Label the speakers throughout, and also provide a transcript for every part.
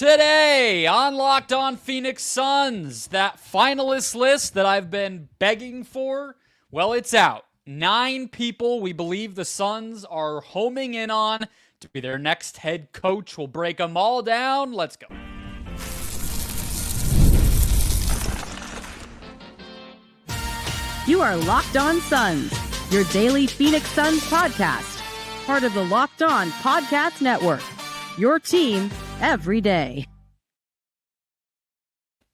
Speaker 1: Today on Locked On Phoenix Suns, that finalist list that I've been begging for, well, it's out. 9 people we believe the Suns are homing in on to be their next head coach. We'll break them all down. Let's go.
Speaker 2: You are Locked On Suns, your daily Phoenix Suns podcast. Part of the Locked On Podcast Network. Your team every day.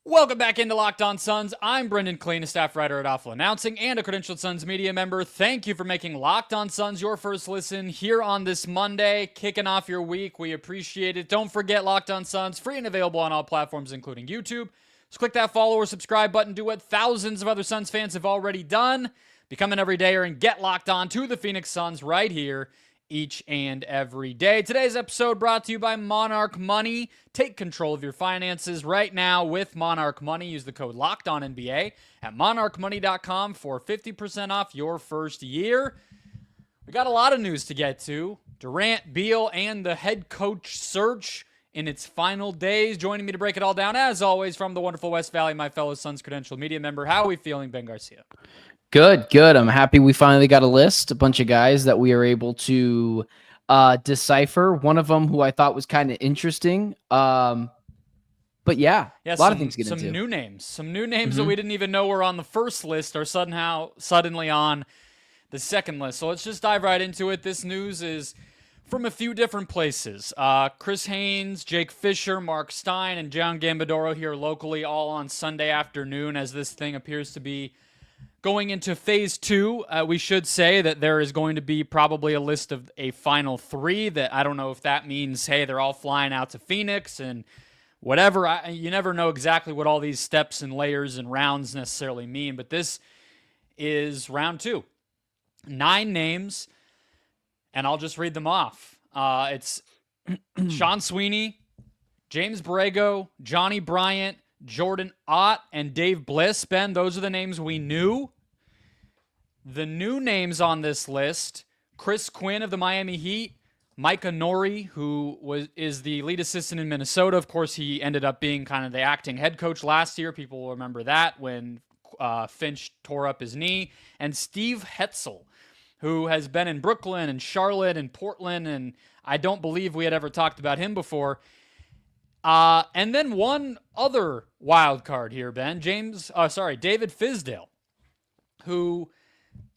Speaker 1: Welcome back into Locked On Suns. I'm Brendon, Kleen, a staff writer at Awful Announcing and a credentialed Suns media member. Thank you for making Locked On Suns your first listen here on this Monday, kicking off your week. We appreciate it. Don't forget Locked On Suns, free and available on all platforms, including YouTube. So click that follow or subscribe button. Do what thousands of other Suns fans have already done. Become an everydayer and get locked on to the Phoenix Suns right here each and every day. Today's episode brought to you by Monarch Money. Take control of your finances right now with Monarch Money. Use the code LOCKEDONNBA at monarchmoney.com for 50% off your first year. We got a lot of news to get to. Durant, Beal, and the head coach search in its final days. Joining me to break it all down, as always, from the wonderful West Valley, my fellow Suns credentialed media member. How are we feeling, Ben Garcia?
Speaker 3: Good. I'm happy we finally got a list, a bunch of guys that we are able to decipher. One of them who I thought was kind of interesting. But yeah, a lot of things to get into.
Speaker 1: Some new names that we didn't even know were on the first list are suddenly on the second list. So let's just dive right into it. This news is from a few different places. Chris Haynes, Jake Fisher, Mark Stein, and John Gambadoro here locally, all on Sunday afternoon, as this thing appears to be going into phase 2. We should say that there is going to be probably a list of a final 3 that I don't know if that means, hey, they're all flying out to Phoenix and whatever. You never know exactly what all these steps and layers and rounds necessarily mean, but this is round 2. 9 names, and I'll just read them off. It's Sean Sweeney, James Borrego, Johnny Bryant, Jordan Ott, and Dave Bliss. Ben, those are the names we knew. The new names on this list: Chris Quinn of the Miami Heat, Micah Nori, who is the lead assistant in Minnesota. Of course, he ended up being kind of the acting head coach last year. People will remember that when Finch tore up his knee. And Steve Hetzel, who has been in Brooklyn and Charlotte and Portland, and I don't believe we had ever talked about him before. And then one other wild card here, Ben. David Fizdale, who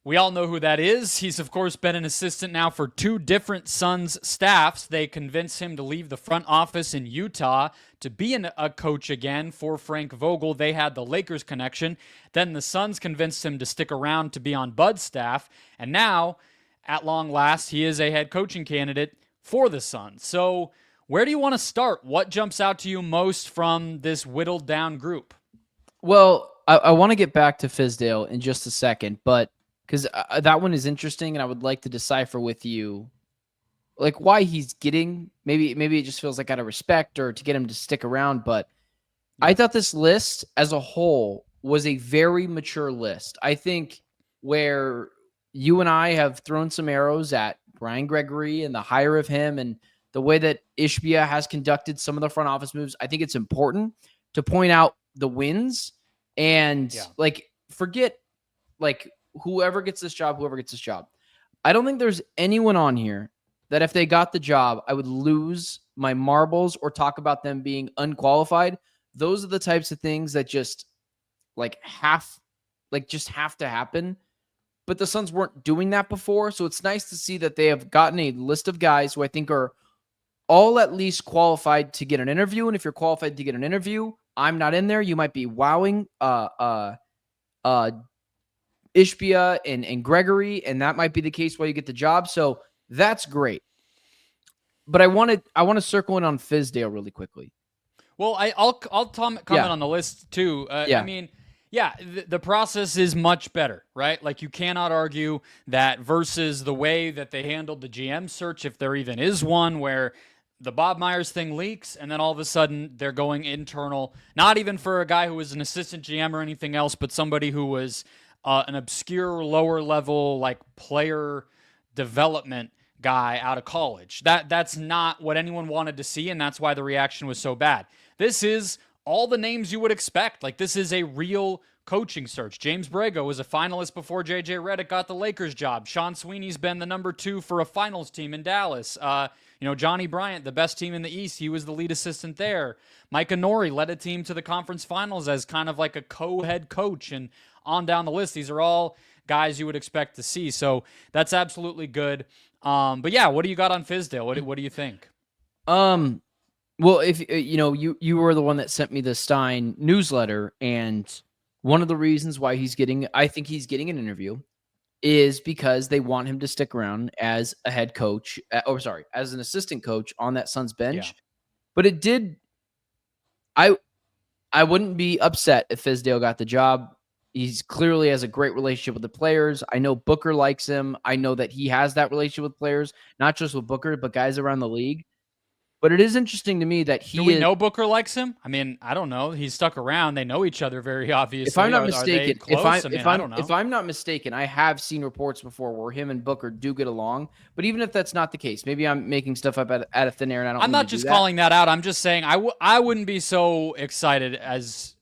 Speaker 1: we all know who that is. He's, of course, been an assistant now for 2 different Suns staffs. They convinced him to leave the front office in Utah to be a coach again for Frank Vogel. They had the Lakers connection. Then the Suns convinced him to stick around to be on Bud's staff. And now, at long last, he is a head coaching candidate for the Suns. So where do you want to start? What jumps out to you most from this whittled down group?
Speaker 3: Well, I want to get back to Fizdale in just a second, but because that one is interesting, and I would like to decipher with you, like, why he's getting, maybe it just feels like out of respect or to get him to stick around, but I thought this list as a whole was a very mature list. I think where you and I have thrown some arrows at Brian Gregory and the hire of him and the way that Ishbia has conducted some of the front office moves, I think it's important to point out the wins and forget whoever gets this job. I don't think there's anyone on here that if they got the job, I would lose my marbles or talk about them being unqualified. Those are the types of things that just have to happen. But the Suns weren't doing that before. So it's nice to see that they have gotten a list of guys who I think are all at least qualified to get an interview. And if you're qualified to get an interview, I'm not in there. You might be wowing Ishbia and Gregory, and that might be the case while you get the job. So that's great. But I want to circle in on Fizdale really quickly.
Speaker 1: Well, I'll comment on the list too. I mean, the process is much better, right? Like, you cannot argue that versus the way that they handled the GM search, if there even is one, where the Bob Myers thing leaks, and then all of a sudden they're going internal, not even for a guy who was an assistant GM or anything else, but somebody who was an obscure lower level, like, player development guy out of college. That's not what anyone wanted to see, and that's why the reaction was so bad. This is all the names you would expect. Like, this is a real coaching search. James Borrego was a finalist before J.J. Redick got the Lakers job. Sean Sweeney's been the number 2 for a finals team in Dallas. Johnny Bryant, the best team in the East, he was the lead assistant there. Micah Nori led a team to the conference finals as kind of like a co-head coach, and on down the list. These are all guys you would expect to see. So that's absolutely good. But yeah, what do you got on Fizdale? What do you think?
Speaker 3: Well, if you were the one that sent me the Stein newsletter, and one of the reasons why I think he's getting an interview is because they want him to stick around as a head coach, as an assistant coach on that Suns bench.
Speaker 1: Yeah.
Speaker 3: But I wouldn't be upset if Fizdale got the job. He's clearly has a great relationship with the players. I know Booker likes him. I know that he has that relationship with players, not just with Booker, but guys around the league. But it is interesting to me that
Speaker 1: Do we know Booker likes him? I mean, I don't know. He's stuck around. They know each other very obviously.
Speaker 3: If I'm not mistaken,
Speaker 1: I don't know.
Speaker 3: If I'm not mistaken, I have seen reports before where him and Booker do get along. But even if that's not the case, maybe I'm making stuff up out of thin air, and
Speaker 1: I'm not just calling that out. I'm just saying I wouldn't be so excited as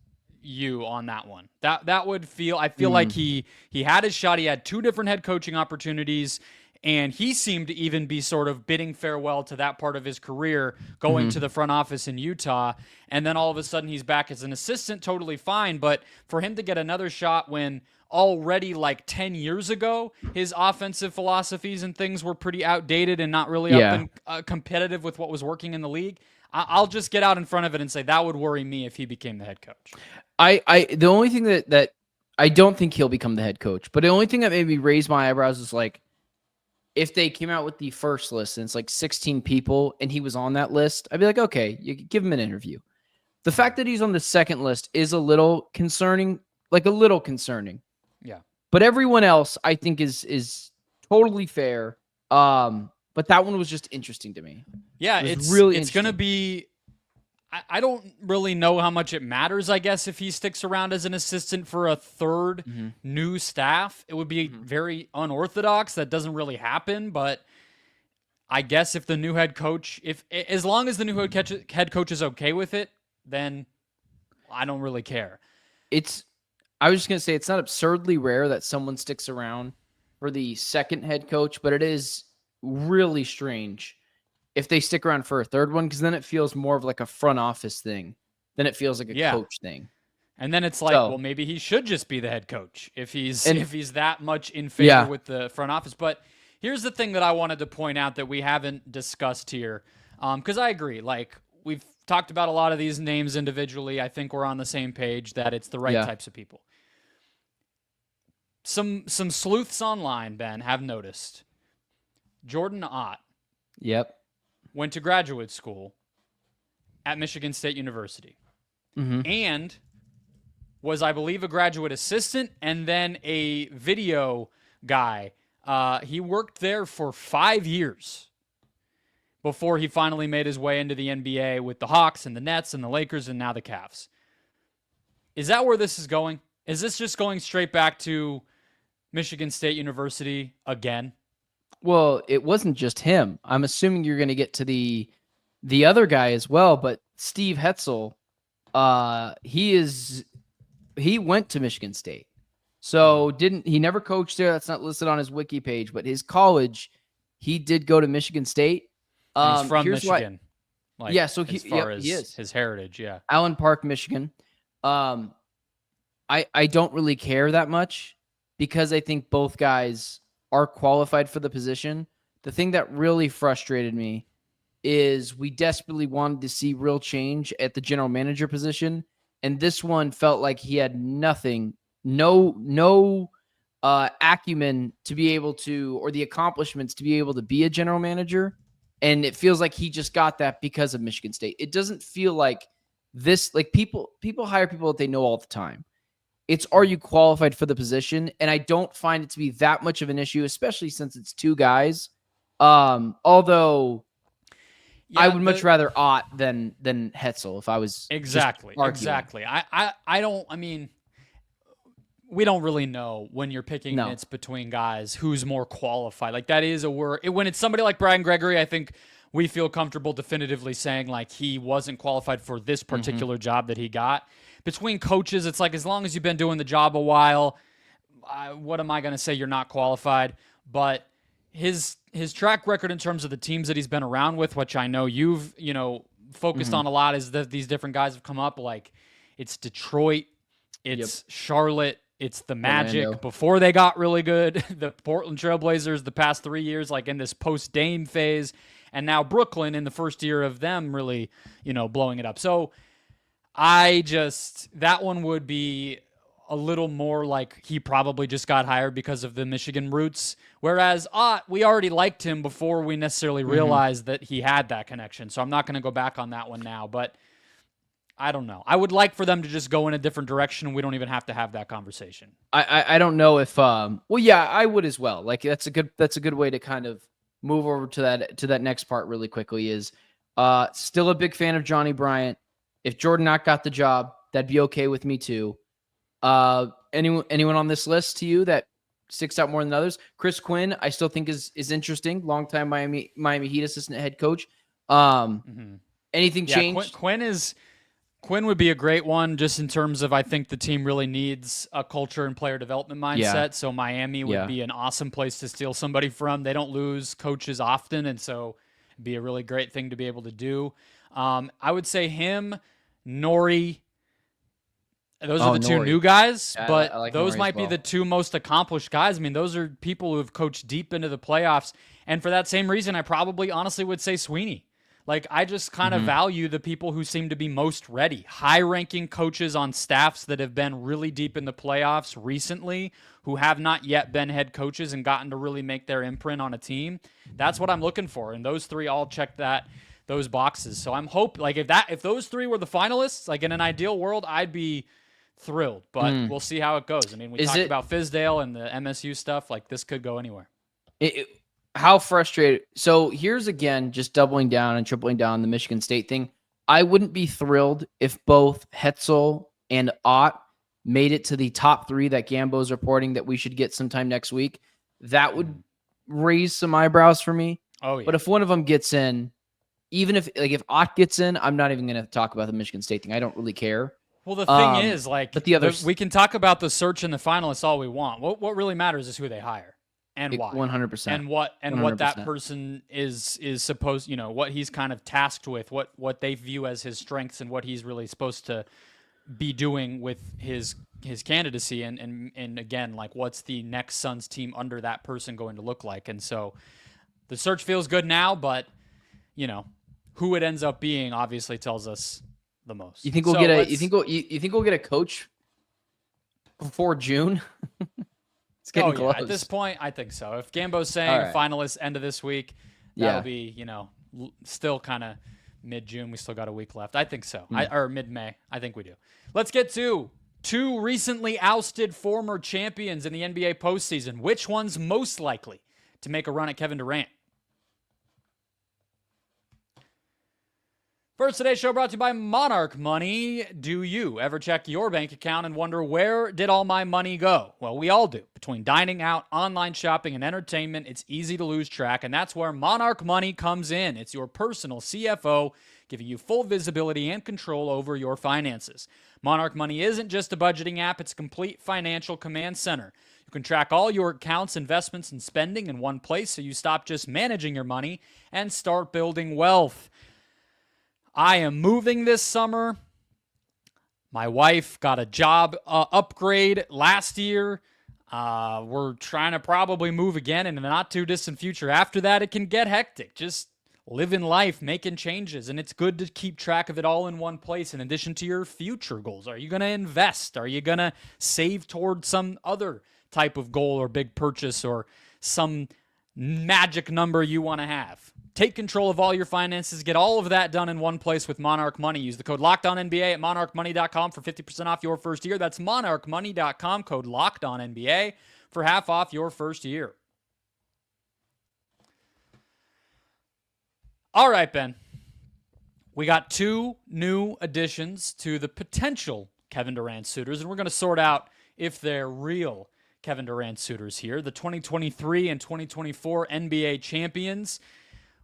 Speaker 1: you on that one. That would feel. I feel like he had his shot. He had 2 different head coaching opportunities. And he seemed to even be sort of bidding farewell to that part of his career, going to the front office in Utah. And then all of a sudden he's back as an assistant, totally fine. But for him to get another shot when already like 10 years ago, his offensive philosophies and things were pretty outdated and not really up and competitive with what was working in the league, I'll just get out in front of it and say that would worry me if he became the head coach.
Speaker 3: The only thing that I don't think he'll become the head coach, but the only thing that made me raise my eyebrows is like, if they came out with the first list and it's like 16 people and he was on that list, I'd be like, okay, you give him an interview. The fact that he's on the second list is a little concerning, Yeah. But everyone else I think is totally fair. But that one was just interesting to me.
Speaker 1: Yeah, it's going to be, I don't really know how much it matters, I guess, if he sticks around as an assistant for a third new staff. It would be very unorthodox. That doesn't really happen, but I guess if the new head coach, as long as the new head coach is okay with it, then I don't really care.
Speaker 3: I was just going to say, it's not absurdly rare that someone sticks around for the second head coach, but it is really strange if they stick around for a third one, because then it feels more of like a front office thing than it feels like a coach thing.
Speaker 1: And then it's like, well, maybe he should just be the head coach if he's that much in favor with the front office. But here's the thing that I wanted to point out that we haven't discussed here, because I agree. Like, we've talked about a lot of these names individually. I think we're on the same page that it's the right types of people. Some sleuths online, Ben, have noticed Jordan Ott.
Speaker 3: Yep.
Speaker 1: Went to graduate school at Michigan State University and was, I believe, a graduate assistant and then a video guy. He worked there for 5 years before he finally made his way into the NBA with the Hawks and the Nets and the Lakers and now the Cavs. Is that where this is going? Is this just going straight back to Michigan State University again?
Speaker 3: Well, it wasn't just him. I'm assuming you're going to get to the other guy as well, but Steve Hetzel, he went to Michigan State. So he never coached there. That's not listed on his wiki page, but his college, he did go to Michigan State.
Speaker 1: He's from Michigan.
Speaker 3: So
Speaker 1: as far as
Speaker 3: he is.
Speaker 1: His heritage, yeah.
Speaker 3: Allen Park, Michigan. I don't really care that much because I think both guys are qualified for the position. The thing that really frustrated me is we desperately wanted to see real change at the general manager position, and this one felt like he had nothing, no acumen to be able to, or the accomplishments to be able to be a general manager, and it feels like he just got that because of Michigan State. It doesn't feel like this, like people hire people that they know all the time. It's, are you qualified for the position? And I don't find it to be that much of an issue, especially since it's 2 guys. Although I would much rather Ott than Hetzel if I was
Speaker 1: exactly. I mean, we don't really know when you're picking
Speaker 3: No.
Speaker 1: nits between guys who's more qualified. Like, that is a word. When it's somebody like Brian Gregory, I think we feel comfortable definitively saying, like, he wasn't qualified for this particular job that he got. Between coaches, it's like, as long as you've been doing the job a while, what am I going to say? You're not qualified. But his track record in terms of the teams that he's been around with, which I know you've, focused on a lot, is that these different guys have come up. Like, it's Detroit, it's Charlotte, it's the Magic
Speaker 3: Orlando.
Speaker 1: before they got really good, the Portland Trailblazers the past 3 years, like in this post-Dame phase, and now Brooklyn in the first year of them really, blowing it up. So that one would be a little more like he probably just got hired because of the Michigan roots, whereas we already liked him before we necessarily realized that he had that connection. So I'm not going to go back on that one now, but I don't know. I would like for them to just go in a different direction, and we don't even have to have that conversation.
Speaker 3: I don't know if well, yeah, I would as well. Like, that's a good way to kind of move over to that next part really quickly. Is still a big fan of Johnny Bryant. If Jordan Knox got the job, that'd be okay with me too. Anyone on this list to you that sticks out more than others? Chris Quinn, I still think is interesting. Longtime Miami Heat assistant head coach. Anything changed?
Speaker 1: Quinn would be a great one, just in terms of, I think the team really needs a culture and player development mindset.
Speaker 3: Yeah.
Speaker 1: So Miami would be an awesome place to steal somebody from. They don't lose coaches often, and so it'd be a really great thing to be able to do. I would say him, Nori. Those are the two new guys, but
Speaker 3: I like
Speaker 1: those
Speaker 3: Nori
Speaker 1: might be the two most accomplished guys. I mean, those are people who have coached deep into the playoffs. And for that same reason, I probably honestly would say Sweeney. Like, I just kind of value the people who seem to be most ready. High-ranking coaches on staffs that have been really deep in the playoffs recently, who have not yet been head coaches and gotten to really make their imprint on a team. That's what I'm looking for, and those three all check those boxes. So I'm like, if those three were the finalists, like in an ideal world, I'd be thrilled. But we'll see how it goes. I mean, we talked about Fizdale and the MSU stuff. Like, this could go anywhere.
Speaker 3: How frustrated. So here's again, just doubling down and tripling down on the Michigan State thing. I wouldn't be thrilled if both Hetzel and Ott made it to the top three that Gambo's reporting that we should get sometime next week. That would raise some eyebrows for me.
Speaker 1: Oh, yeah.
Speaker 3: But if one of them gets in, even if Ott gets in, I'm not even going to talk about the Michigan State thing. I don't really care.
Speaker 1: Well, the thing is, like,
Speaker 3: but the others,
Speaker 1: we can talk about the search and the finalists all we want. What really matters is who they hire. And why?
Speaker 3: 100%.
Speaker 1: And what that person is supposed, what he's kind of tasked with, what they view as his strengths, and what he's really supposed to be doing with his candidacy, and again, like, what's the next Suns team under that person going to look like? And so the search feels good now, but who it ends up being obviously tells us the most.
Speaker 3: You think we'll get you think we'll get a coach before June? It's getting close.
Speaker 1: Yeah, at this point, I think so. If Gambo's saying finalists end of this week, that'll be, still kind of mid-June. We still got a week left. I think so. Or mid-May. I think we do. Let's get to two recently ousted former champions in the NBA postseason. Which one's most likely to make a run at Kevin Durant? First, today's show brought to you by Monarch Money. Do you ever check your bank account and wonder, where did all my money go? Well, we all do. Between dining out, online shopping, and entertainment, it's easy to lose track, and that's where Monarch Money comes in. It's your personal CFO, giving you full visibility and control over your finances. Monarch Money isn't just a budgeting app, it's a complete financial command center. You can track all your accounts, investments, and spending in one place, so you stop just managing your money and start building wealth. I am moving this summer. My wife got a job upgrade last year. We're trying to probably move again in the not too distant future. After that, it can get hectic. Just living life, making changes, and it's good to keep track of it all in one place in addition to your future goals. Are you going to invest? Are you going to save towards some other type of goal or big purchase or some magic number you want to have? Take control of all your finances. Get all of that done in one place with Monarch Money. Use the code LOCKEDONNBA at monarchmoney.com for 50% off your first year. That's monarchmoney.com, code LOCKEDONNBA for half off your first year. All right, Ben. We got two new additions to the potential Kevin Durant suitors, and we're going to sort out if they're real Kevin Durant suitors here. The 2023 and 2024 NBA champions.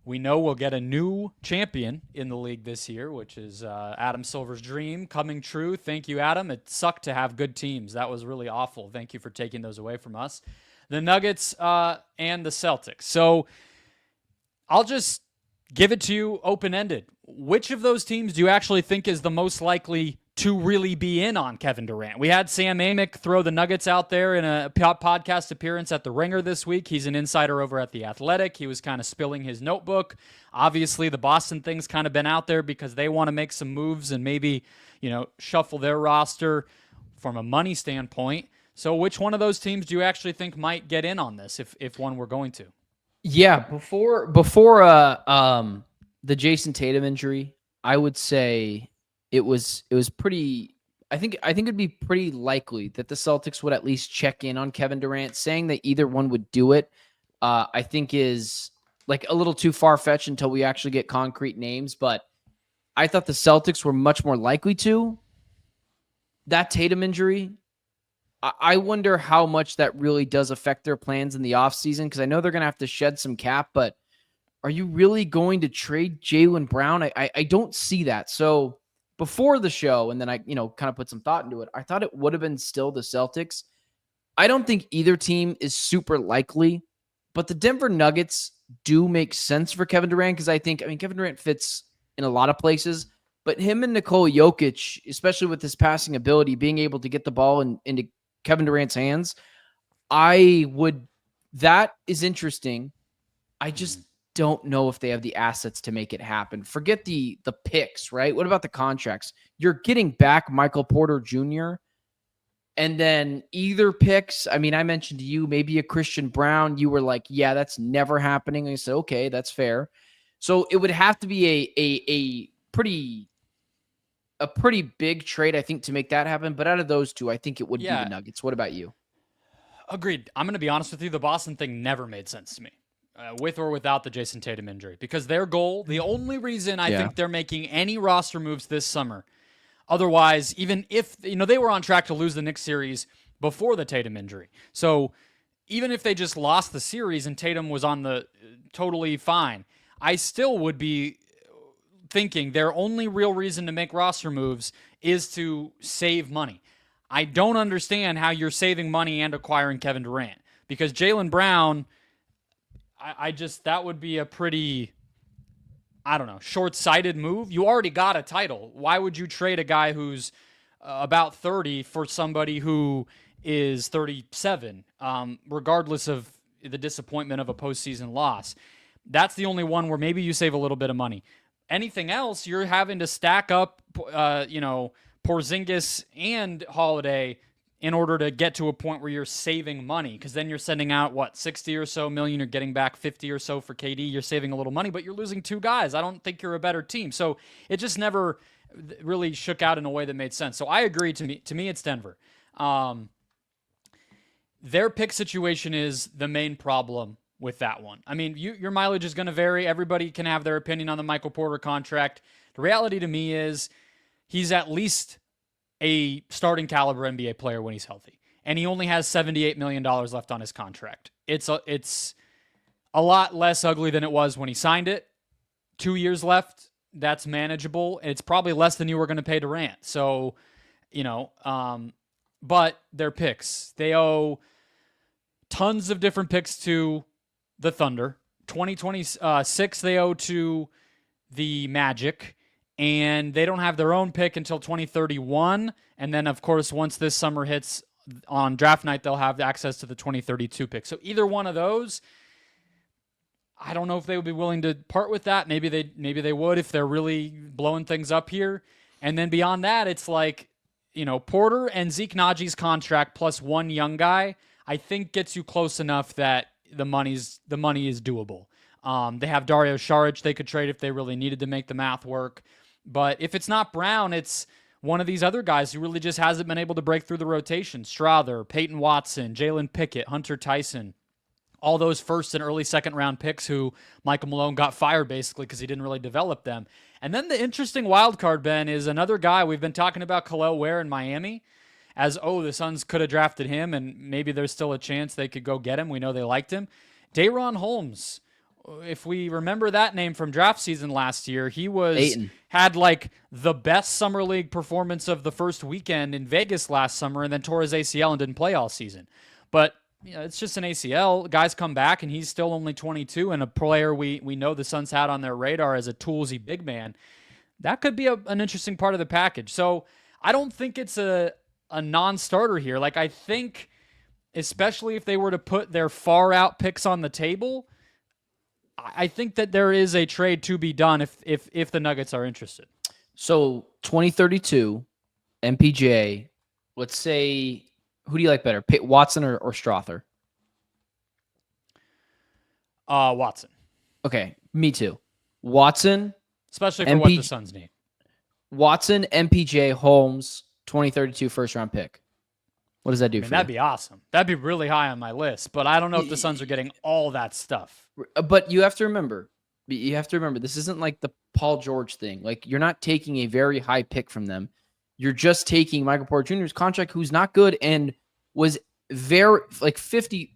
Speaker 1: We know we'll get a new champion in the league this year, which is Adam Silver's dream coming true. Thank you, Adam. It sucked to have good teams. That was really awful. Thank you for taking those away from us. The Nuggets and the Celtics. So I'll just give it to you open-ended. Which of those teams do you actually think is the most likely to really be in on Kevin Durant? We had Sam Amick throw the Nuggets out there in a podcast appearance at The Ringer this week. He's an insider over at The Athletic. He was kind of spilling his notebook. Obviously, the Boston thing's kind of been out there because they want to make some moves and maybe, shuffle their roster from a money standpoint. So which one of those teams do you actually think might get in on this if one were going to?
Speaker 3: Yeah, before the Jason Tatum injury, I would say it was pretty. I think it'd be pretty likely that the Celtics would at least check in on Kevin Durant. Saying that either one would do it, I think is like a little too far-fetched until we actually get concrete names. But I thought the Celtics were much more likely to. That Tatum injury, I wonder how much that really does affect their plans in the offseason, because I know they're going to have to shed some cap, but are you really going to trade Jaylen Brown? I don't see that. So before the show, and then I kind of put some thought into it, I thought it would have been still the Celtics. I don't think either team is super likely, but the Denver Nuggets do make sense for Kevin Durant, because Kevin Durant fits in a lot of places, but him and Nikola Jokic, especially with his passing ability, being able to get the ball into Kevin Durant's hands, that is interesting. I just don't know if they have the assets to make it happen. Forget the picks, right? What about the contracts? You're getting back Michael Porter Jr. and then either picks. I mentioned to you maybe a Christian Brown. You were like, yeah, that's never happening. I said, okay, that's fair. So it would have to be a pretty big trade, I think, to make that happen. But out of those two, I think it would be the Nuggets. What about you?
Speaker 1: Agreed. I'm going to be honest with you. The Boston thing never made sense to me, with or without the Jason Tatum injury, because their goal, the only reason I think they're making any roster moves this summer, otherwise, even if, they were on track to lose the Knicks series before the Tatum injury. So even if they just lost the series and Tatum was on the totally fine, I still would be thinking their only real reason to make roster moves is to save money. I don't understand how you're saving money and acquiring Kevin Durant, because Jaylen Brown, that would be a pretty, short-sighted move. You already got a title. Why would you trade a guy who's about 30 for somebody who is 37, regardless of the disappointment of a postseason loss? That's the only one where maybe you save a little bit of money. Anything else, you're having to stack up, Porzingis and Holiday in order to get to a point where you're saving money, because then you're sending out, 60 or so million, you're getting back 50 or so for KD, you're saving a little money, but you're losing two guys. I don't think you're a better team. So it just never really shook out in a way that made sense. So I agree. To me, it's Denver. Their pick situation is the main problem with that one. Your mileage is going to vary. Everybody can have their opinion on the Michael Porter contract. The reality to me is he's at least a starting caliber NBA player when he's healthy, and he only has $78 million left on his contract. It's a lot less ugly than it was when he signed it. 2 years left. That's manageable. It's probably less than you were going to pay Durant. So, but their picks, they owe tons of different picks to the Thunder. 2026 they owe to the Magic, and they don't have their own pick until 2031. And then, of course, once this summer hits on draft night, they'll have access to the 2032 pick. So either one of those, I don't know if they would be willing to part with that. Maybe they would if they're really blowing things up here. And then beyond that, it's like, Porter and Zeke Najee's contract plus one young guy, I think gets you close enough that the money is doable. They have Dario Saric they could trade if they really needed to make the math work. But if it's not Brown, it's one of these other guys who really just hasn't been able to break through the rotation. Strother, Peyton Watson, Jalen Pickett, Hunter Tyson, all those first and early second round picks who Michael Malone got fired basically because he didn't really develop them. And then the interesting wild card, Ben, is another guy we've been talking about, Kel'el Ware in Miami. as, oh, the Suns could have drafted him and maybe there's still a chance they could go get him. We know they liked him. Day'Ron Holmes, if we remember that name from draft season last year, he had like the best summer league performance of the first weekend in Vegas last summer and then tore his ACL and didn't play all season. But it's just an ACL. Guys come back, and he's still only 22, and a player we know the Suns had on their radar as a toolsy big man. That could be an interesting part of the package. So I don't think it's a non-starter here. Like, I think, especially if they were to put their far-out picks on the table, I think that there is a trade to be done if the Nuggets are interested.
Speaker 3: So 2032, MPJ, let's say, who do you like better, Watson or Strother?
Speaker 1: Watson.
Speaker 3: Okay, me too. Watson.
Speaker 1: Especially for what the Suns need.
Speaker 3: Watson, MPJ, Holmes, 2032 first-round pick. What does that do for you?
Speaker 1: That'd be awesome. That'd be really high on my list, but I don't know if the Suns are getting all that stuff.
Speaker 3: But you have to remember, this isn't like the Paul George thing. Like, you're not taking a very high pick from them. You're just taking Michael Porter Jr.'s contract, who's not good and was very, like 50-50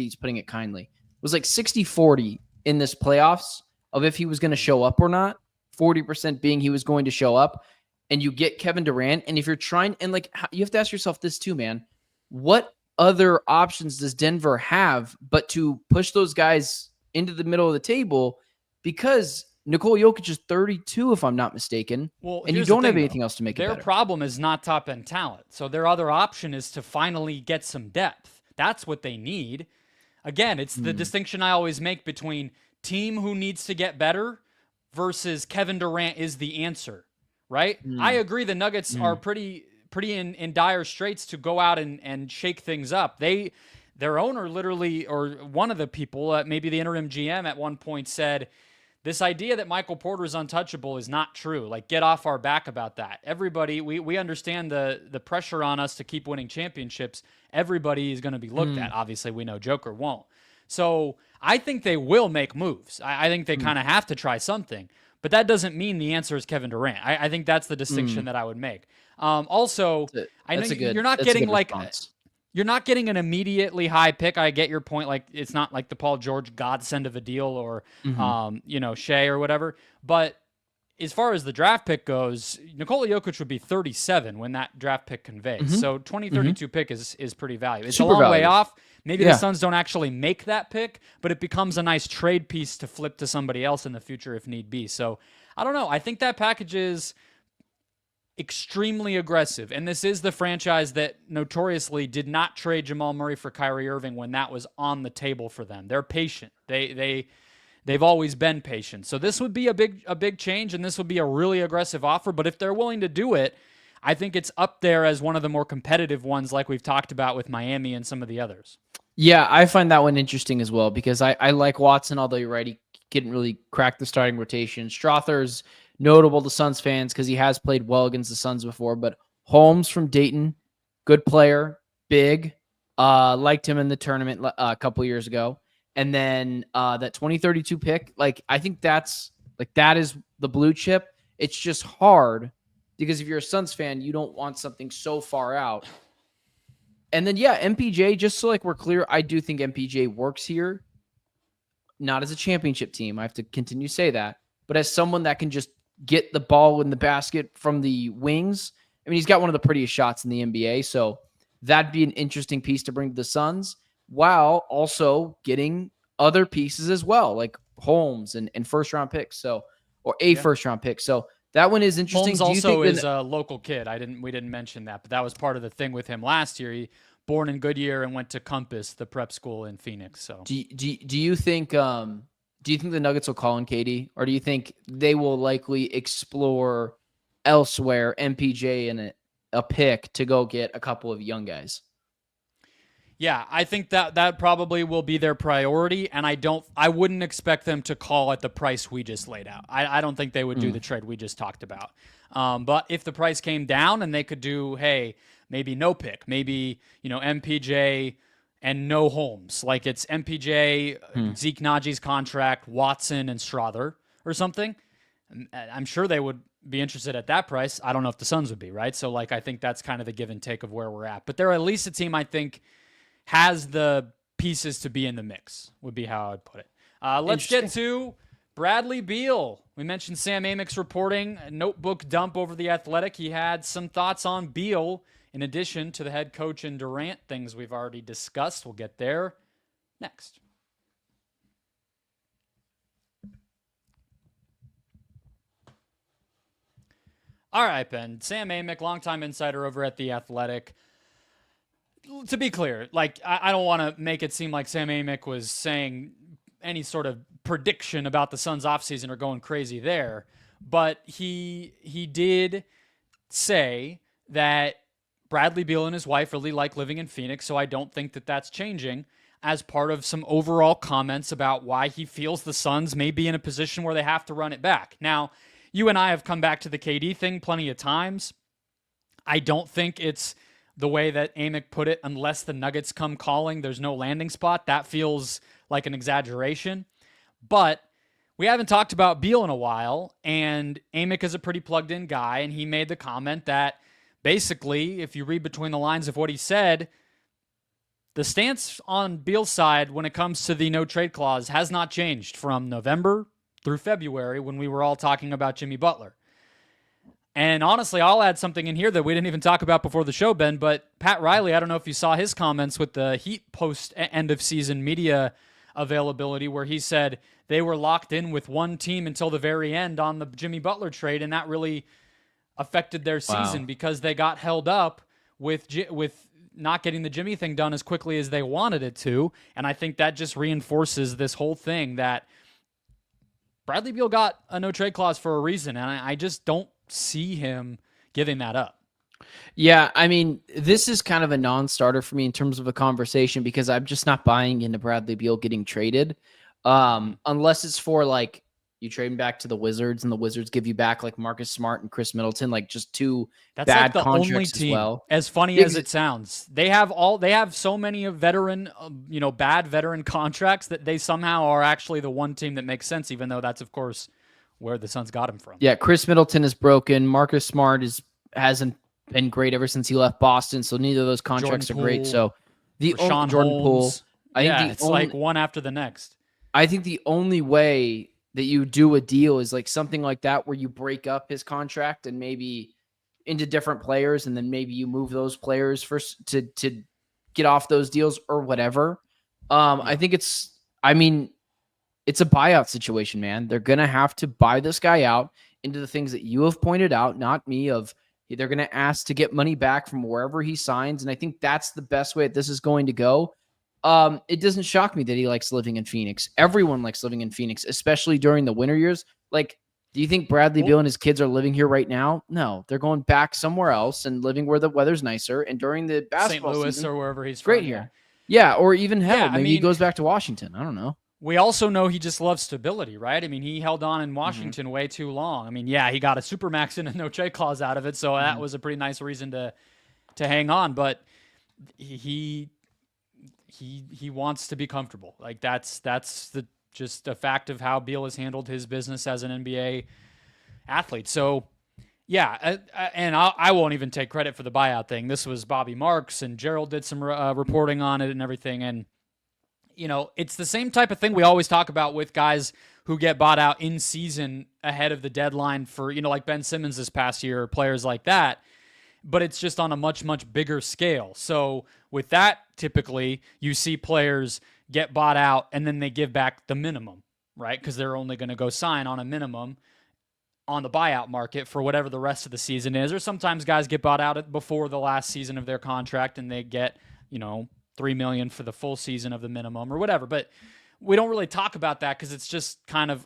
Speaker 3: is putting it kindly. It was like 60-40 in this playoffs of if he was going to show up or not, 40% being he was going to show up. And you get Kevin Durant. And if you're trying, and like, you have to ask yourself this too, man, what other options does Denver have but to push those guys into the middle of the table? Because Nikola Jokic is 32, if I'm not mistaken.
Speaker 1: Well,
Speaker 3: and you don't have anything else to make it better.
Speaker 1: Their problem is not top-end talent. So their other option is to finally get some depth. That's what they need. Again, it's the distinction I always make between team who needs to get better versus Kevin Durant is the answer, right? I agree the Nuggets are pretty in dire straits to go out and shake things up. Their owner literally, or one of the people, maybe the interim GM at one point said, this idea that Michael Porter is untouchable is not true. Like, get off our back about that. Everybody, we understand the pressure on us to keep winning championships. Everybody is going to be looked at. Obviously, we know Joker won't. So I think they will make moves. I think they kind of have to try something. But that doesn't mean the answer is Kevin Durant. I think that's the distinction that I would make. Also, I know you're not getting like... You're not getting an immediately high pick. I get your point. Like, it's not like the Paul George godsend of a deal or, Shea or whatever. But as far as the draft pick goes, Nikola Jokic would be 37 when that draft pick conveys. So 2032 pick is pretty valuable. It's
Speaker 3: super
Speaker 1: a long way
Speaker 3: valuable.
Speaker 1: off. Maybe the Suns don't actually make that pick, but it becomes a nice trade piece to flip to somebody else in the future if need be. So I don't know. I think that package is extremely aggressive, and this is the franchise that notoriously did not trade Jamal Murray for Kyrie Irving when that was on the table for them. They're patient. They've always been patient. So this would be a big change, and this would be a really aggressive offer. But if they're willing to do it, I think it's up there as one of the more competitive ones, like we've talked about with Miami and some of the others.
Speaker 3: Yeah, I find that one interesting as well because I like Watson, although you're right, he couldn't really crack the starting rotation. Strother's notable to Suns fans because he has played well against the Suns before, but Holmes from Dayton, good player, big, liked him in the tournament a couple years ago. And then that 2032 pick, like, I think that is the blue chip. It's just hard because if you're a Suns fan, you don't want something so far out. And then, MPJ, just so like we're clear, I do think MPJ works here, not as a championship team. I have to continue to say that, but as someone that can just get the ball in the basket from the wings. I mean, he's got one of the prettiest shots in the NBA, so that'd be an interesting piece to bring to the Suns, while also getting other pieces as well, like Holmes and first-round picks, or first-round pick. So that one is interesting.
Speaker 1: Holmes also is a local kid. We didn't mention that, but that was part of the thing with him last year. He born in Goodyear and went to Compass, the prep school in Phoenix. So
Speaker 3: do you think the Nuggets will call in KD, or do you think they will likely explore elsewhere MPJ and a pick to go get a couple of young guys?
Speaker 1: Yeah, I think that probably will be their priority, and I wouldn't expect them to call at the price we just laid out. I don't think they would do the trade we just talked about. But if the price came down and they could do, hey, maybe no pick, maybe MPJ and no Holmes, like it's MPJ, Zeke Najee's contract, Watson and Strother or something, I'm sure they would be interested at that price. I don't know if the Suns would be, right? So, like, I think that's kind of the give and take of where we're at. But they're at least a team I think has the pieces to be in the mix, would be how I'd put it. Let's get to Bradley Beal. We mentioned Sam Amick's reporting a notebook dump over The Athletic. He had some thoughts on Beal in addition to the head coach and Durant things we've already discussed. We'll get there next. All right, Ben. Sam Amick, longtime insider over at The Athletic. To be clear, like, I don't want to make it seem like Sam Amick was saying any sort of prediction about the Suns offseason or going crazy there, but he did say that Bradley Beal and his wife really like living in Phoenix, so I don't think that that's changing, as part of some overall comments about why he feels the Suns may be in a position where they have to run it back. Now, you and I have come back to the KD thing plenty of times. I don't think it's the way that Amick put it, unless the Nuggets come calling, there's no landing spot. That feels like an exaggeration. But we haven't talked about Beal in a while, and Amick is a pretty plugged-in guy, and he made the comment that basically, if you read between the lines of what he said, the stance on Beal's side when it comes to the no-trade clause has not changed from November through February when we were all talking about Jimmy Butler. And honestly, I'll add something in here that we didn't even talk about before the show, Ben, but Pat Riley, I don't know if you saw his comments with the Heat post-end-of-season media availability, where he said they were locked in with one team until the very end on the Jimmy Butler trade, and that really affected their season because they got held up with not getting the Jimmy thing done as quickly as they wanted it to, and I think that just reinforces this whole thing that Bradley Beal got a no-trade clause for a reason, and I just don't see him giving that up.
Speaker 3: Yeah, I mean, this is kind of a non-starter for me in terms of a conversation because I'm just not buying into Bradley Beal getting traded, unless it's for, like, you trade him back to the Wizards and the Wizards give you back like Marcus Smart and Chris Middleton, like just two
Speaker 1: That's
Speaker 3: bad
Speaker 1: like the
Speaker 3: contracts
Speaker 1: only team,
Speaker 3: as well.
Speaker 1: as funny as it sounds. They have so many veteran, bad veteran contracts that they somehow are actually the one team that makes sense, even though that's, of course, where the Suns got him from.
Speaker 3: Yeah, Chris Middleton is broken. Marcus Smart hasn't been great ever since he left Boston, so neither of those contracts are great. So the only Jordan Poole,
Speaker 1: it's like one after the next.
Speaker 3: I think the only way that you do a deal is like something like that, where you break up his contract and maybe into different players, and then maybe you move those players first to get off those deals or whatever. I think it's a buyout situation, man. They're going to have to buy this guy out into the things that you have pointed out, not me, of they're going to ask to get money back from wherever he signs. And I think that's the best way that this is going to go. It doesn't shock me that he likes living in Phoenix. Everyone likes living in Phoenix, especially during the winter years. Like, do you think Bradley Beal and his kids are living here right now? No, they're going back somewhere else and living where the weather's nicer. And during the basketball
Speaker 1: St. Louis
Speaker 3: season,
Speaker 1: or wherever he's
Speaker 3: great
Speaker 1: from.
Speaker 3: here. Yeah, or even hell, maybe he
Speaker 1: mean,
Speaker 3: goes back to Washington. I don't know.
Speaker 1: We also know he just loves stability, right? I mean, he held on in Washington way too long. I mean, yeah, he got a supermax and a no-trade clause out of it, so that was a pretty nice reason to hang on. But he wants to be comfortable. Like that's just a fact of how Beal has handled his business as an NBA athlete. So, yeah, and I won't even take credit for the buyout thing. This was Bobby Marks, and Gerald did some reporting on it and everything. And, it's the same type of thing we always talk about with guys who get bought out in season ahead of the deadline for, like Ben Simmons this past year, or players like that. But it's just on a much, much bigger scale. So with that, typically, you see players get bought out and then they give back the minimum, right? Because they're only going to go sign on a minimum on the buyout market for whatever the rest of the season is. Or sometimes guys get bought out before the last season of their contract and they get, $3 million for the full season of the minimum or whatever. But we don't really talk about that because it's just kind of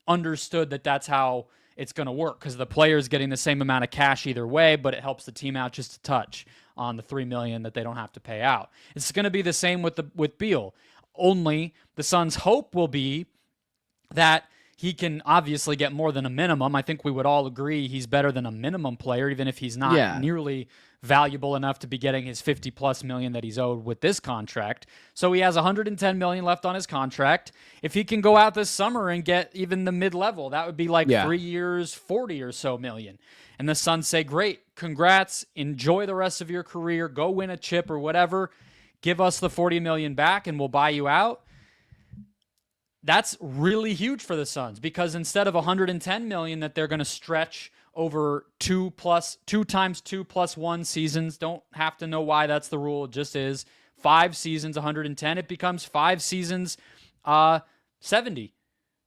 Speaker 1: understood that that's how it's going to work, because the player's getting the same amount of cash either way, but it helps the team out just a touch on the $3 million that they don't have to pay out. It's going to be the same with Beal. Only the Suns' hope will be that he can obviously get more than a minimum. I think we would all agree he's better than a minimum player, even if he's not nearly valuable enough to be getting his 50 plus million that he's owed with this contract. So he has 110 million left on his contract. If he can go out this summer and get even the mid-level, that would be like 3 years, 40 or so million. And the Suns say, great, congrats, enjoy the rest of your career, go win a chip or whatever, give us the 40 million back and we'll buy you out. That's really huge for the Suns, because instead of 110 million that they're going to stretch over 2 times 2 plus 1 seasons, don't have to know why that's the rule, it just is 5 seasons, 110, it becomes 5 seasons, 70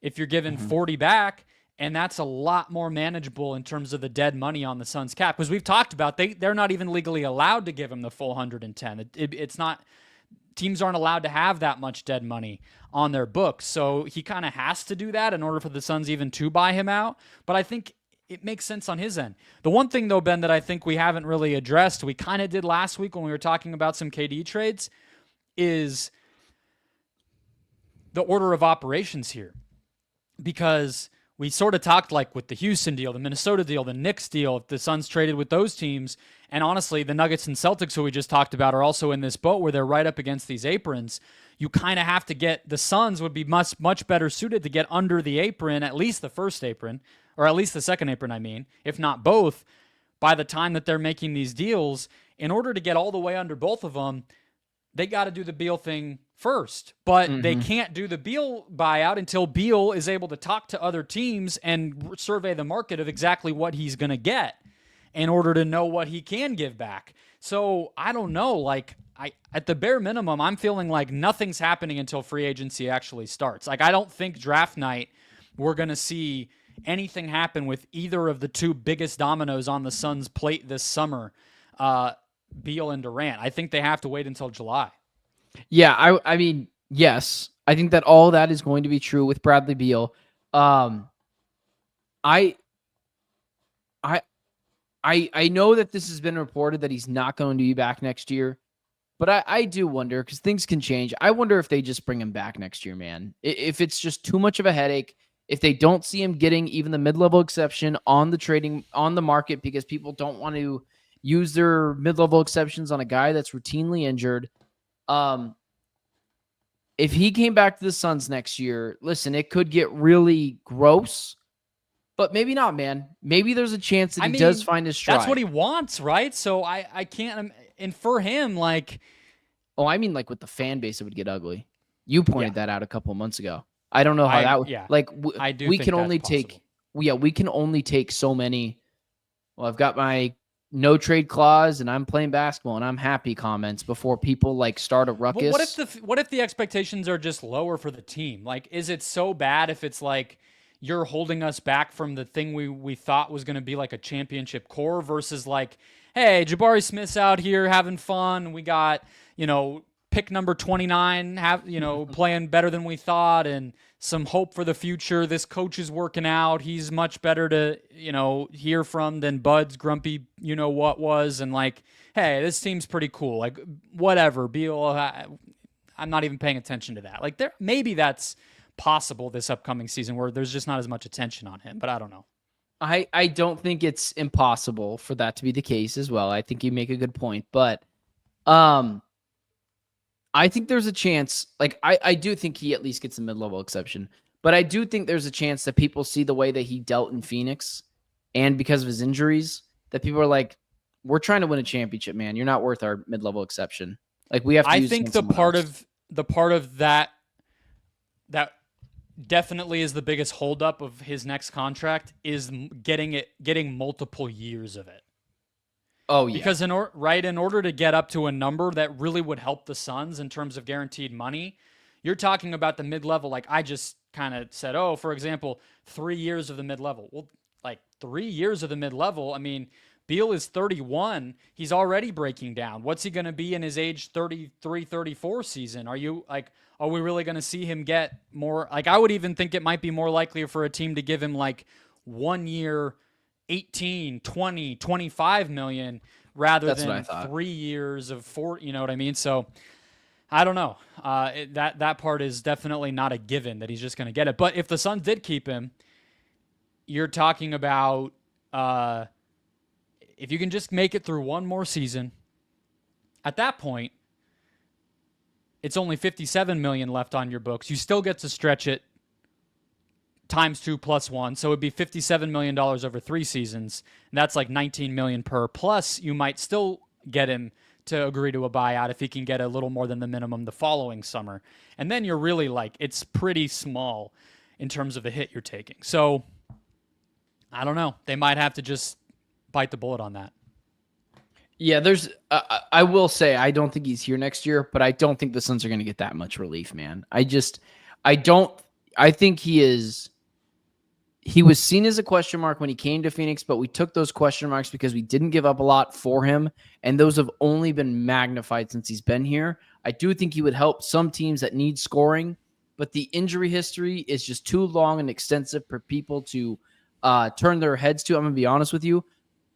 Speaker 1: if you're given 40 back. And that's a lot more manageable in terms of the dead money on the Suns cap, because we've talked about they're not even legally allowed to give him the full 110. It's not, teams aren't allowed to have that much dead money on their books. So he kind of has to do that in order for the Suns even to buy him out. But I think it makes sense on his end. The one thing, though, Ben, that I think we haven't really addressed, we kind of did last week when we were talking about some KD trades, is the order of operations here. Because we sort of talked like with the Houston deal, the Minnesota deal, the Knicks deal, if the Suns traded with those teams. And honestly, the Nuggets and Celtics, who we just talked about, are also in this boat where they're right up against these aprons. You kind of have to get, the Suns would be much better suited to get under the apron, at least the first apron, or at least the second apron, I mean, if not both, by the time that they're making these deals. In order to get all the way under both of them, they got to do the Beal thing first. But they can't do the Beal buyout until Beal is able to talk to other teams and survey the market of exactly what he's going to get in order to know what he can give back. So I don't know, like, at the bare minimum, I'm feeling like nothing's happening until free agency actually starts. Like, I don't think draft night we're going to see anything happen with either of the two biggest dominoes on the Suns' plate this summer, Beal and Durant. I think they have to wait until July.
Speaker 3: Yeah, I mean, yes. I think that all that is going to be true with Bradley Beal. I know that this has been reported that he's not going to be back next year, but I do wonder, because things can change. I wonder if they just bring him back next year, man. If it's just too much of a headache, if they don't see him getting even the mid-level exception on the market because people don't want to use their mid-level exceptions on a guy that's routinely injured. If he came back to the Suns next year, listen, it could get really gross, but maybe not, man. Maybe there's a chance that he does find his stride.
Speaker 1: That's what he wants, right? So I can't, and for him, like...
Speaker 3: Oh, I mean, like with the fan base, it would get ugly. You pointed that out a couple of months ago. I don't know how that would... Yeah, like,
Speaker 1: I do
Speaker 3: we
Speaker 1: think
Speaker 3: can
Speaker 1: that's
Speaker 3: only
Speaker 1: possible.
Speaker 3: take... we can only take so many... Well, I've got my no trade clause and I'm playing basketball and I'm happy comments before people like start a ruckus.
Speaker 1: But what if the expectations are just lower for the team? Like, is it so bad if it's like you're holding us back from the thing we thought was going to be like a championship core versus like, hey, Jabari Smith's out here having fun. We got, pick number 29, playing better than we thought and some hope for the future. This coach is working out. He's much better to, hear from than Bud's grumpy, what was. And like, hey, this team's pretty cool. Like, whatever, Beal, I'm not even paying attention to that. Like, maybe that's possible this upcoming season where there's just not as much attention on him, but I don't know.
Speaker 3: I don't think it's impossible for that to be the case as well. I think you make a good point, but I think there's a chance, like, I do think he at least gets a mid-level exception, but I do think there's a chance that people see the way that he dealt in Phoenix and because of his injuries, that people are like, we're trying to win a championship, man. You're not worth our mid-level exception. Like, we have to use
Speaker 1: the part of that definitely is the biggest holdup of his next contract is getting multiple years of it.
Speaker 3: Oh, yeah.
Speaker 1: Because in order to get up to a number that really would help the Suns in terms of guaranteed money, you're talking about the mid-level. Like I just kind of said, for example, 3 years of the mid-level. Well, like 3 years of the mid-level, I mean, Beal is 31. He's already breaking down. What's he going to be in his age 33, 34 season? Are we really going to see him get more? Like, I would even think it might be more likely for a team to give him like 1 year, 18, 20, 25 million rather than 3 years of 4, you know what I mean? So I don't know. That part is definitely not a given that he's just going to get it. But if the Suns did keep him, you're talking about if you can just make it through one more season, at that point, it's only $57 million left on your books. You still get to stretch it times 2 plus 1, so it'd be $57 million over 3 seasons. And that's like $19 million per. Plus, you might still get him to agree to a buyout if he can get a little more than the minimum the following summer. And then you're really like, it's pretty small in terms of the hit you're taking. So, I don't know. They might have to just bite the bullet on that.
Speaker 3: Yeah, there's. I will say I don't think he's here next year, but I don't think the Suns are going to get that much relief, man. I don't. I think he is. He was seen as a question mark when he came to Phoenix, but we took those question marks because we didn't give up a lot for him, and those have only been magnified since he's been here. I do think he would help some teams that need scoring, but the injury history is just too long and extensive for people to turn their heads to. I'm going to be honest with you.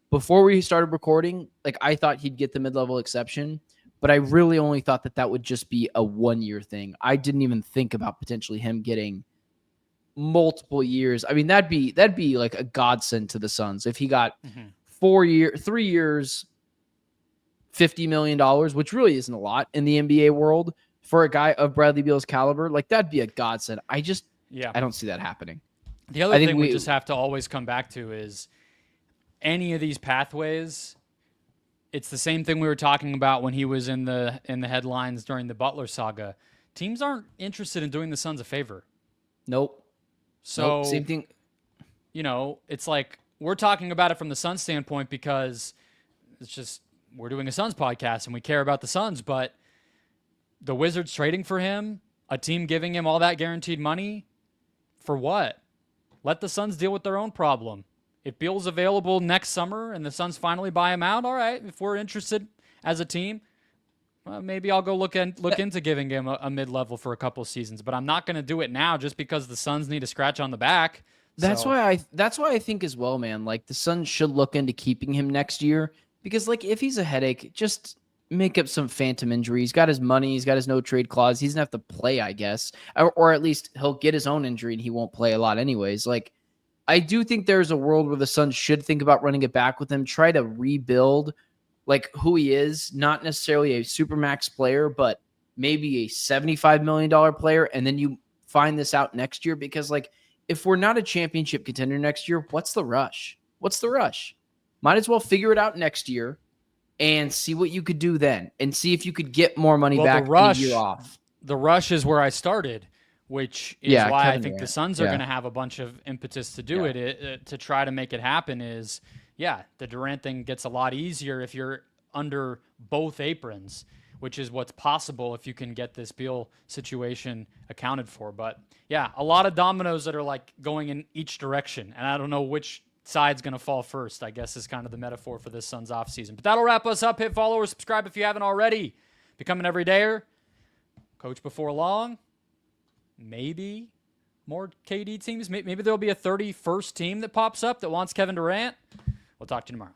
Speaker 3: Before we started recording, like I thought he'd get the mid-level exception, but I really only thought that would just be a 1-year thing. I didn't even think about potentially him getting multiple years. I mean, that'd be like a godsend to the Suns if he got 3 years, $50 million, which really isn't a lot in the NBA world for a guy of Bradley Beal's caliber. Like that'd be a godsend. I don't see that happening.
Speaker 1: The other thing we just have to always come back to is any of these pathways. It's the same thing we were talking about when he was in the headlines during the Butler saga. Teams aren't interested in doing the Suns a favor.
Speaker 3: Nope.
Speaker 1: So
Speaker 3: same thing.
Speaker 1: You know, it's like we're talking about it from the Suns standpoint because it's just we're doing a Suns podcast and we care about the Suns, but the Wizards trading for him, a team giving him all that guaranteed money, for what? Let the Suns deal with their own problem. If Beal's available next summer and the Suns finally buy him out, all right, if we're interested as a team, well, maybe I'll go look into giving him a mid-level for a couple seasons, but I'm not going to do it now just because the Suns need a scratch on the back.
Speaker 3: That's why I think as well, man, like the Suns should look into keeping him next year because like if he's a headache, just make up some phantom injury. He's got his money, he's got his no trade clause. He's going to have to play, I guess, or at least he'll get his own injury and he won't play a lot anyways. Like I do think there's a world where the Suns should think about running it back with him, try to rebuild like who he is, not necessarily a supermax player, but maybe a $75 million player. And then you find this out next year because like, if we're not a championship contender next year, what's the rush? Might as well figure it out next year and see what you could do then and see if you could get more money back in a year off.
Speaker 1: The rush is where I started, which is why
Speaker 3: Kevin
Speaker 1: I think
Speaker 3: Durant.
Speaker 1: the Suns are going to have a bunch of impetus to do it to try to make it happen is, the Durant thing gets a lot easier if you're under both aprons, which is what's possible if you can get this Beal situation accounted for. But, a lot of dominoes that are like going in each direction, and I don't know which side's going to fall first, I guess is kind of the metaphor for this Suns offseason. But that'll wrap us up. Hit follow or subscribe if you haven't already. Become an everydayer. Coach before long. Maybe more KD teams. Maybe there'll be a 31st team that pops up that wants Kevin Durant. We'll talk to you tomorrow.